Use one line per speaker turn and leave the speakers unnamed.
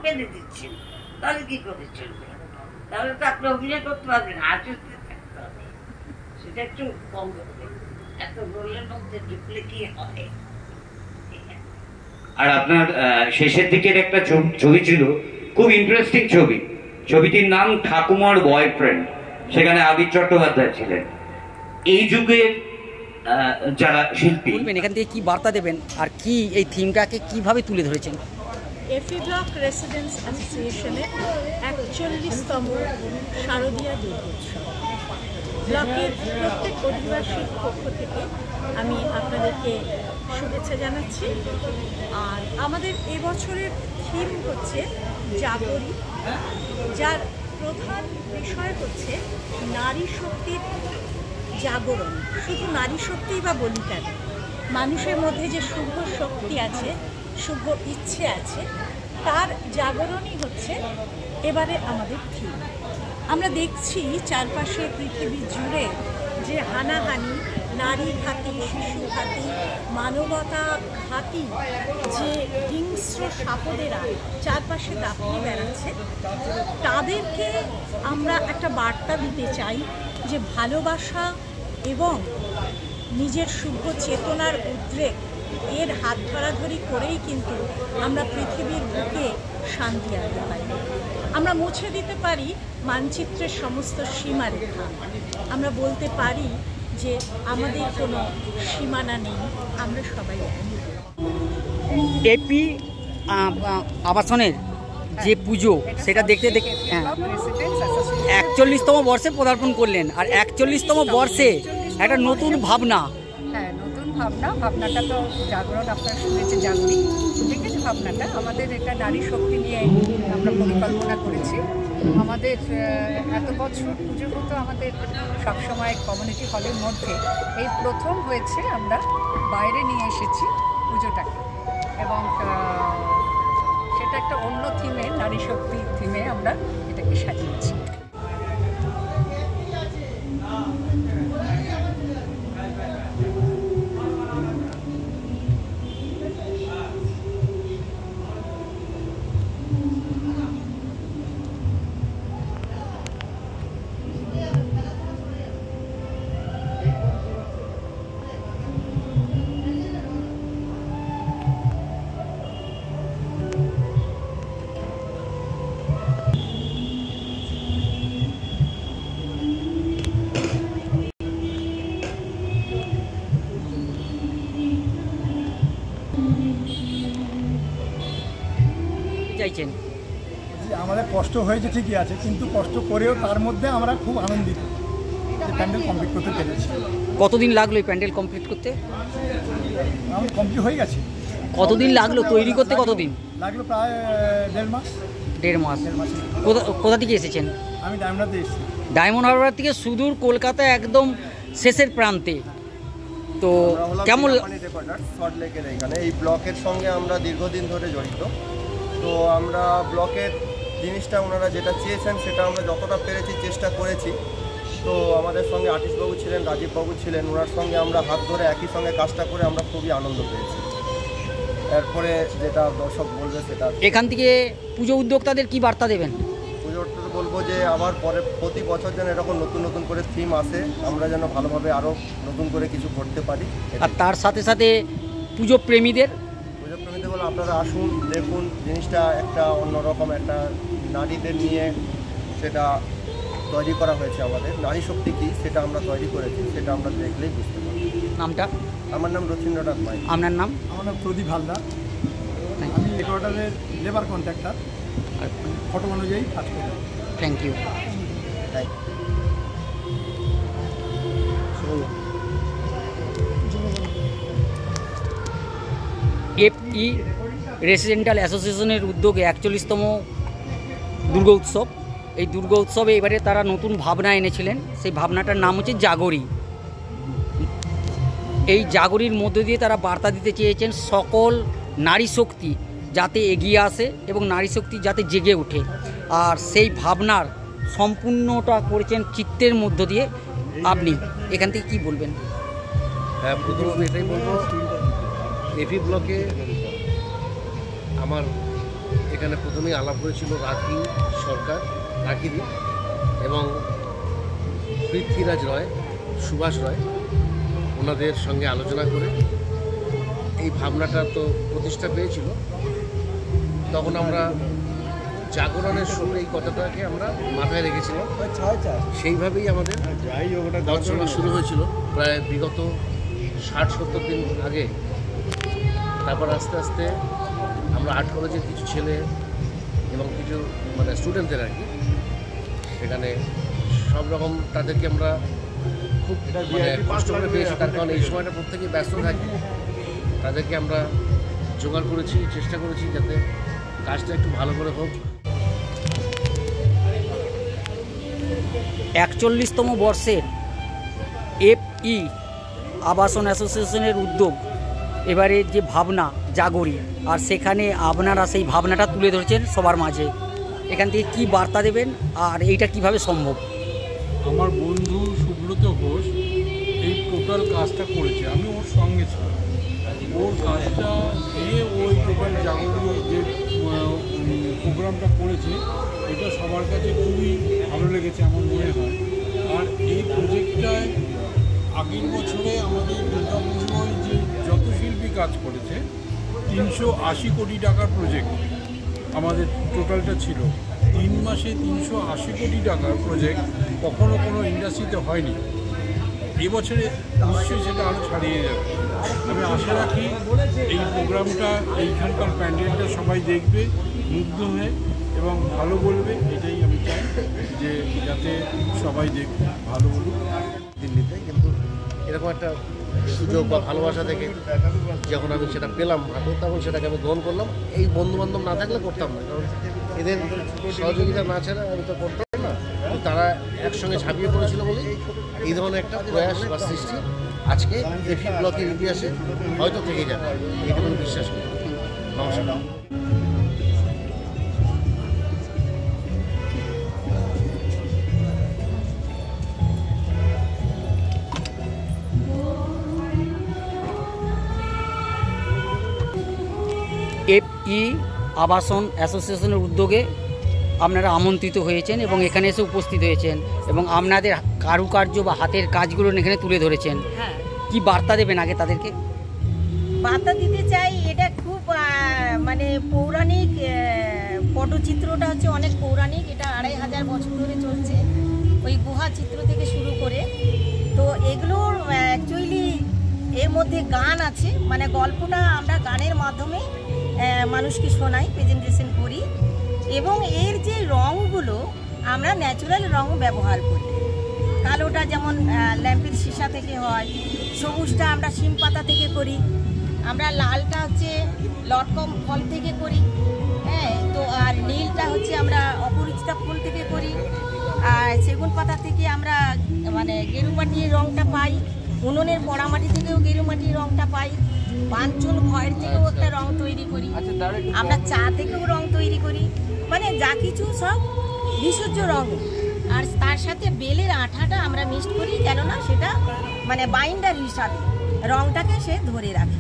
তবে
দিচ্ছেন তাহলে কি করে চলবে? তাহলে তো আপনি অভিনয় করতে পারবেন, আর্টিস্ট থাকতে হবে, সেটা একটু কম করবে। এত রোলের মধ্যে ঢুকলে কি হয়?
আর আপনার শেষের দিকের একটা ছবি ছিল, খুব ইন্টারেস্টিং ছবি, ছবিটির নাম ঠাকুমার বয়ফ্রেন্ড, সেখানে আবির চট্টোপাধ্যায় ছিলেন। এই যুগের যারা শিল্পী,
এখান থেকে কি বার্তা দেবেন আর কি এই থিমটাকে কিভাবে তুলে ধরেছেন?
এফি ব্লক রেসিডেন্স অ্যাসোসিয়েশনের 41তম শারদীয়া দুর্গোৎসব। ব্লকের প্রত্যেক অধিবাসীর পক্ষ থেকে আমি আপনাদেরকে শুভেচ্ছা জানাচ্ছি। আর আমাদের এবছরের থিম হচ্ছে জাগরী, যার প্রধান বিষয় হচ্ছে নারী শক্তির জাগরণ। শুধু নারী শক্তিই বা বলি কেন, মানুষের মধ্যে যে শুভ শক্তি আছে, শুভ ইচ্ছে আছে, তার জাগরণই হচ্ছে এবারে আমাদের থিম। আমরা দেখছি চারপাশে পৃথিবী জুড়ে যে হানাহানি, নারী ঘাতী, শিশু ঘাতী, মানবতা ঘাতী যে হিংস্র সাপদেরা চারপাশে দাপিয়ে বেড়াচ্ছে, তাদেরকে আমরা একটা বার্তা দিতে চাই যে ভালোবাসা এবং নিজের শুভ চেতনার উদ্রেক, এর হাত ধরাধরি করেই কিন্তু আমরা পৃথিবীর বুকে শান্তি আনতে পারি। আমরা মুছে দিতে পারি মানচিত্রের সমস্ত সীমারেখা। আমরা বলতে পারি যে আমাদের কোনো সীমানা নেই, আমরা সবাই এক।
এপি আবাসনের যে পুজো, সেটা দেখতে 41তম বর্ষে পদার্পণ করলেন, আর 41তম বর্ষে একটা নতুন ভাবনা।
হ্যাঁ, নতুন ভাবনাটা তো জাগরণ, আপনারা শুনেছেন জাগরী, ঠিক আছে? ভাবনাটা আমাদের এটা নারী শক্তি নিয়ে আমরা পরিকল্পনা করেছি। আমাদের এত বছর পুজো হতো আমাদের সবসময় কমিউনিটি হলের মধ্যে, এই প্রথম হয়েছে আমরা বাইরে নিয়ে এসেছি পুজোটাকে, এবং সেটা একটা অন্য থিমে, নারী শক্তি থিমে আমরা এটাকে সাজিয়েছি।
চাইছেন?
আমাদের কষ্ট হয়েছে ঠিকই আছে, কিন্তু কষ্ট করেও তার মধ্যে আমরা খুব আনন্দিত যে প্যান্ডেল কমপ্লিট করতে পেরেছি।
কতদিন লাগলো এই প্যান্ডেল কমপ্লিট করতে?
আমার কমপ্লিট হয়ে গেছে।
কতদিন লাগলো তৈরি করতে? কতদিন
লাগলো? প্রায় 1.5 মাস।
1.5 মাস। কোথা থেকে এসেছেন?
আমি ডায়মন্ডে এসেছি।
ডায়মন্ড হারবার থেকে সুদূর কলকাতা, একদম শেষের প্রান্তে। তো কেমন?
সল্টলেকের এখানে এই ব্লকের সঙ্গে আমরা দীর্ঘদিন ধরে জড়িত। তো আমরা ব্লকের জিনিসটা ওনারা যেটা চেয়েছেন সেটা আমরা যতটা পেরেছি চেষ্টা করেছি। তো আমাদের সঙ্গে আর্টিস্টবাবু ছিলেন, রাজীববাবু ছিলেন, ওনার সঙ্গে আমরা হাত ধরে একই সঙ্গে কাজটা করে আমরা খুবই আনন্দ পেয়েছি। এরপরে যেটা দর্শক বলবে সেটা।
এখান থেকে পুজো উদ্যোক্তাদের কি বার্তা দেবেন?
পুজোটা বলবো যে আবার পরে প্রতি বছর যেন এরকম নতুন নতুন করে থিম আসে, আমরা যেন ভালোভাবে আরও নতুন করে কিছু করতে পারি।
আর তার সাথে সাথে পুজো প্রেমীদের
বলে আপনারা আসুন, দেখুন জিনিসটা একটা অন্যরকম, একটা নারীদের নিয়ে সেটা তৈরি করা হয়েছে। আমাদের নারী শক্তি কী সেটা আমরা তৈরি করেছি, সেটা আমরা দেখলেই বুঝতে পারি।
নামটা?
আমার নাম রথীন্দ্রনাথ মাই।
আপনার নাম?
আমার নাম প্রদীপ হালদার। আমি এগারোটাদের লেবার কন্ট্রাক্টর। ফটো অনুযায়ী কাজ করব।
Thank you. FE রেসিডেন্টাল অ্যাসোসিয়েশনের উদ্যোগে 41তম দুর্গা উৎসব। এই দুর্গা উৎসবে এবারে তারা নতুন ভাবনা এনেছিলেন, সেই ভাবনাটার নাম হচ্ছে জাগরি। এই জাগরির মধ্য দিয়ে তারা বার্তা দিতে চেয়েছেন সকল নারী শক্তি যাতে এগিয়ে আসে এবং নারী শক্তি যাতে জেগে ওঠে, আর সেই ভাবনার সম্পূর্ণটা করেছেন চিত্রের মধ্য দিয়ে। আপনি এখান থেকে কী বলবেন?
হ্যাঁ, প্রথমত এটাই বলবো, FE ব্লকে আমার এখানে প্রথমেই আলাপ হয়েছিল রাখি সরকার, রাখিদি এবং পৃথ্বীরাজ রয়, সুভাষ রয়, ওনাদের সঙ্গে আলোচনা করে এই ভাবনাটা তো প্রতিষ্ঠা পেয়েছিল। তখন আমরা জাগরণের সময় এই কথাটাকে আমরা মাথায় রেখেছিলাম, সেইভাবেই আমাদের আলোচনা শুরু হয়েছিল প্রায় বিগত 60-70 দিন আগে। তারপর আস্তে আস্তে আমরা আর্ট কলেজের কিছু ছেলে এবং কিছু মানে স্টুডেন্টদের আর কি, সেখানে সব রকম তাদেরকে আমরা খুব মানে কষ্ট করে পেয়েছি, তার কারণ এই সময়টা প্রত্যেকেই ব্যস্ত থাকে। তাদেরকে আমরা জোগাড় করেছি, চেষ্টা করেছি যাতে কাজটা একটু ভালো করে হোক।
41তম বর্ষের FE আবাসন অ্যাসোসিয়েশনের উদ্যোগ, এবারে যে ভাবনা জাগরি, আর সেখানে আপনারা সেই ভাবনাটা তুলে ধরেছেন সবার মাঝে। এখান থেকে কী বার্তা দেবেন আর এইটা কিভাবে সম্ভব?
আমার বন্ধু সুব্রত ঘোষ এই টোটাল কাজটা করেছে, আমি ওর সঙ্গে ছিলাম। ওর কাজটা দিয়ে ওই টোটাল জাগরণ যে প্রোগ্রামটা করেছে, এটা সবার কাছে খুবই ভালো লেগেছে আমার মনে হয়। আর এই প্রজেক্টটায় আগের বছরে আমাদের দুর্গাপুজোয় যে যত শিল্পী কাজ করেছে 380 কোটি টাকার প্রজেক্ট আমাদের টোটালটা ছিল। 3 মাসে 380 কোটি টাকার প্রজেক্ট কখনো কোনো ইন্ডাস্ট্রিতে হয়নি। এবছরে নিশ্চয়ই সেটা আরও ছাড়িয়ে যাবে। আমি আশা রাখি এই প্রোগ্রামটা, এইখানকার প্যান্ডেলটা সবাই দেখবে, মুগ্ধ হয়ে এবং ভালো বলবে। এটাই আমি চাই যে যাতে সবাই দেখবে, ভালো বলুক।
দিল্লিতে কিন্তু এরকম একটা সুযোগ বা ভালোবাসা থেকে যখন আমি সেটা পেলাম হাতে, তখন সেটাকে আমি গ্রহণ করলাম। এই বন্ধুবান্ধব না থাকলে করতাম না, কারণ এদের সহযোগিতা না ছাড়া আমি তো করতাম না। তারা একসঙ্গে ঝাঁপিয়ে পড়েছিল বলেই এই ধরনের একটা প্রয়াস বা সৃষ্টি আজকে FE ব্লকের ইতিহাসে হয়তো থেকে যাবে, এটা আমি বিশ্বাস করি। নমস্কার।
FE আবাসন অ্যাসোসিয়েশনের উদ্যোগে আপনারা আমন্ত্রিত হয়েছেন এবং এখানে এসে উপস্থিত হয়েছেন এবং আপনাদের কারুকার্য বা হাতের কাজগুলো এখানে তুলে ধরেছেন।
হ্যাঁ,
কি বার্তা দেবেন আগে তাদেরকে?
বার্তা দিতে চাই, এটা খুব মানে পৌরাণিক পটচিত্রটা হচ্ছে অনেক পৌরাণিক। এটা 2500 বছর ধরে চলছে, ওই গুহা চিত্র থেকে শুরু করে। তো এগুলোর অ্যাকচুয়ালি এর মধ্যে গান আছে, মানে গল্পটা আমরা গানের মাধ্যমে মানুষকে শোনাই, প্রেজেন্টেশন করি। এবং এর যে রঙগুলো আমরা ন্যাচারাল রঙ ব্যবহার করি। কালোটা যেমন ল্যাম্পের সীসা থেকে হয়, সবুজটা আমরা শিম পাতা থেকে করি, আমরা লালটা হচ্ছে লটকম ফল থেকে করি, হ্যাঁ। তো আর নীলটা হচ্ছে আমরা অপরিচিতা ফুল থেকে করি, আর সেগুন পাতা থেকে আমরা মানে গেরুমাটির রঙটা পাই, উনুনের পোড়ামাটি থেকেও গেরুমাটির রঙটা পাই, পাঞ্চন খয়ের থেকেও একটা রং তৈরি করি, আমরা চা থেকেও রং তৈরি করি, মানে যা কিছু সব বিশুদ্ধ রং। আর তার সাথে বেলের আঠাটা আমরা মিক্সড করি, কেননা সেটা মানে বাইন্ডার হিসাবে রংটাকে সে ধরে রাখে।